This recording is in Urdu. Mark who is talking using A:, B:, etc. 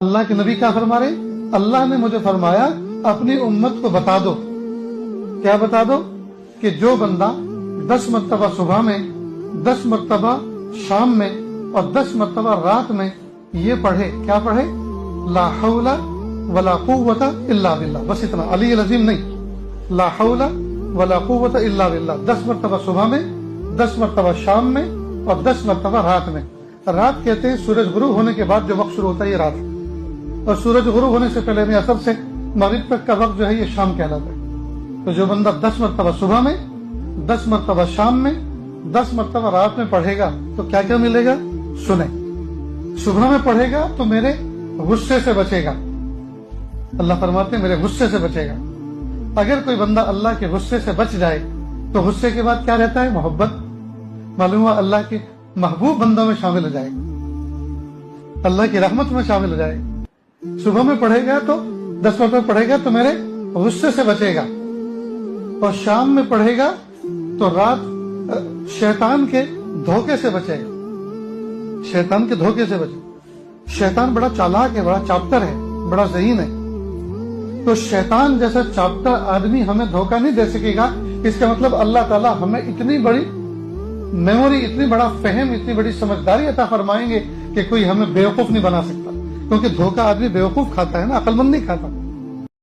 A: اللہ کے نبی کیا فرما رہے؟ اللہ نے مجھے فرمایا اپنی امت کو بتا دو. کیا بتا دو؟ کہ جو بندہ 10 مرتبہ صبح میں، 10 مرتبہ شام میں اور 10 مرتبہ رات میں یہ پڑھے. کیا پڑھے؟ لا حول ولا قوت الا باللہ. بس اتنا، علی العظیم نہیں، لا حول ولا قوت الا باللہ. 10 مرتبہ صبح میں، 10 مرتبہ شام میں اور 10 مرتبہ رات میں. رات کہتے ہیں سورج غروب ہونے کے بعد جو وقت شروع ہوتا ہے یہ رات، اور سورج غروب ہونے سے پہلے عصر سے مغرب تک کا وقت جو ہے یہ شام کہلاتا ہے. تو جو بندہ 10 مرتبہ صبح میں، 10 مرتبہ شام میں، 10 مرتبہ رات میں پڑھے گا تو کیا کیا ملے گا؟ سنیں. صبح میں پڑھے گا تو میرے غصے سے بچے گا. اللہ فرماتے ہیں میرے غصے سے بچے گا. اگر کوئی بندہ اللہ کے غصے سے بچ جائے تو غصے کے بعد کیا رہتا ہے؟ محبت. معلوم ہوا اللہ کے محبوب بندوں میں شامل ہو جائے گا، اللہ کی رحمت میں شامل ہو جائے گا. صبح میں پڑھے گا تو 10 مرتبہ پڑھے گا تو میرے غصے سے بچے گا، اور شام میں پڑھے گا تو رات شیطان کے دھوکے سے بچے گا. شیطان کے دھوکے سے بچے. شیطان بڑا چالاک ہے، بڑا چاپٹر ہے، بڑا ذہین ہے. تو شیطان جیسا چاپٹر آدمی ہمیں دھوکہ نہیں دے سکے گا. اس کا مطلب اللہ تعالیٰ ہمیں اتنی بڑی میموری، اتنی بڑا فہم، اتنی بڑی سمجھداری عطا فرمائیں گے کہ کوئی ہمیں بیوقوف نہیں بنا سکتا. کیونکہ دھوکہ آدمی بیوقوف کھاتا ہے نا، عقل مند نہیں کھاتا.